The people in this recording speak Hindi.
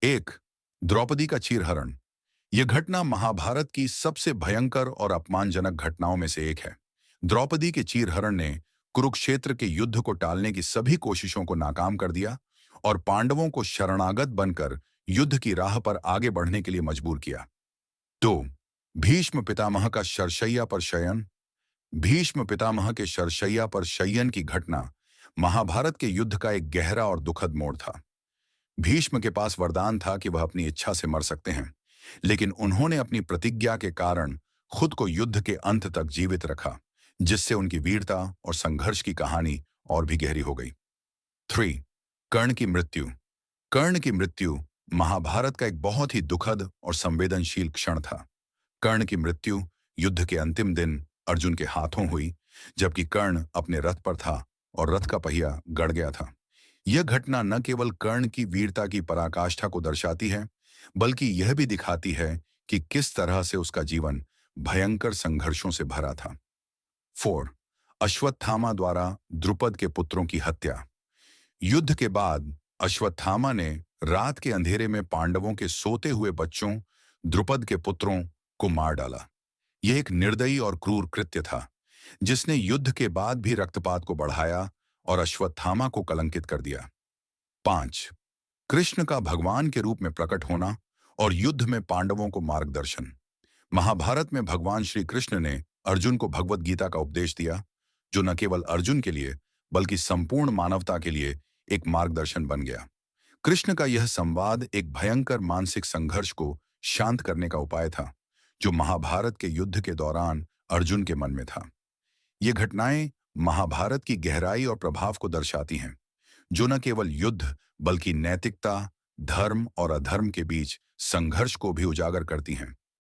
एक, द्रौपदी का चीरहरण। यह घटना महाभारत की सबसे भयंकर और अपमानजनक घटनाओं में से एक है। द्रौपदी के चीरहरण ने कुरुक्षेत्र के युद्ध को टालने की सभी कोशिशों को नाकाम कर दिया और पांडवों को शरणागत बनकर युद्ध की राह पर आगे बढ़ने के लिए मजबूर किया। 2, भीष्म पितामह का शरशैया पर शयन। भीष्म पितामह के शरशैया पर शयन की घटना महाभारत के युद्ध का एक गहरा और दुखद मोड़ था। भीष्म के पास वरदान था कि वह अपनी इच्छा से मर सकते हैं, लेकिन उन्होंने अपनी प्रतिज्ञा के कारण खुद को युद्ध के अंत तक जीवित रखा, जिससे उनकी वीरता और संघर्ष की कहानी और भी गहरी हो गई। 3, कर्ण की मृत्यु। कर्ण की मृत्यु महाभारत का एक बहुत ही दुखद और संवेदनशील क्षण था। कर्ण की मृत्यु युद्ध के अंतिम दिन अर्जुन के हाथों हुई, जबकि कर्ण अपने रथ पर था और रथ का पहिया गड़ गया था। यह घटना न केवल कर्ण की वीरता की पराकाष्ठा को दर्शाती है, बल्कि यह भी दिखाती है कि किस तरह से उसका जीवन भयंकर संघर्षों से भरा था। 4, अश्वत्थामा द्वारा द्रुपद के पुत्रों की हत्या। युद्ध के बाद अश्वत्थामा ने रात के अंधेरे में पांडवों के सोते हुए बच्चों द्रुपद के पुत्रों को मार डाला। यह एक निर्दयी और क्रूर कृत्य था, जिसने युद्ध के बाद भी रक्तपात को बढ़ाया और अश्वत्थामा को कलंकित कर दिया। 5, कृष्ण का भगवान के रूप में प्रकट होना और युद्ध में पांडवों को मार्गदर्शन। महाभारत में भगवान श्री कृष्ण ने अर्जुन को भगवत गीता का उपदेश दिया, जो न केवल अर्जुन के लिए बल्कि संपूर्ण मानवता के लिए एक मार्गदर्शन बन गया। कृष्ण का यह संवाद एक भयंकर मानसिक संघर्ष को शांत करने का उपाय था, जो महाभारत के युद्ध के दौरान अर्जुन के मन में था। ये घटनाएं महाभारत की गहराई और प्रभाव को दर्शाती हैं, जो न केवल युद्ध बल्कि नैतिकता, धर्म और अधर्म के बीच संघर्ष को भी उजागर करती हैं।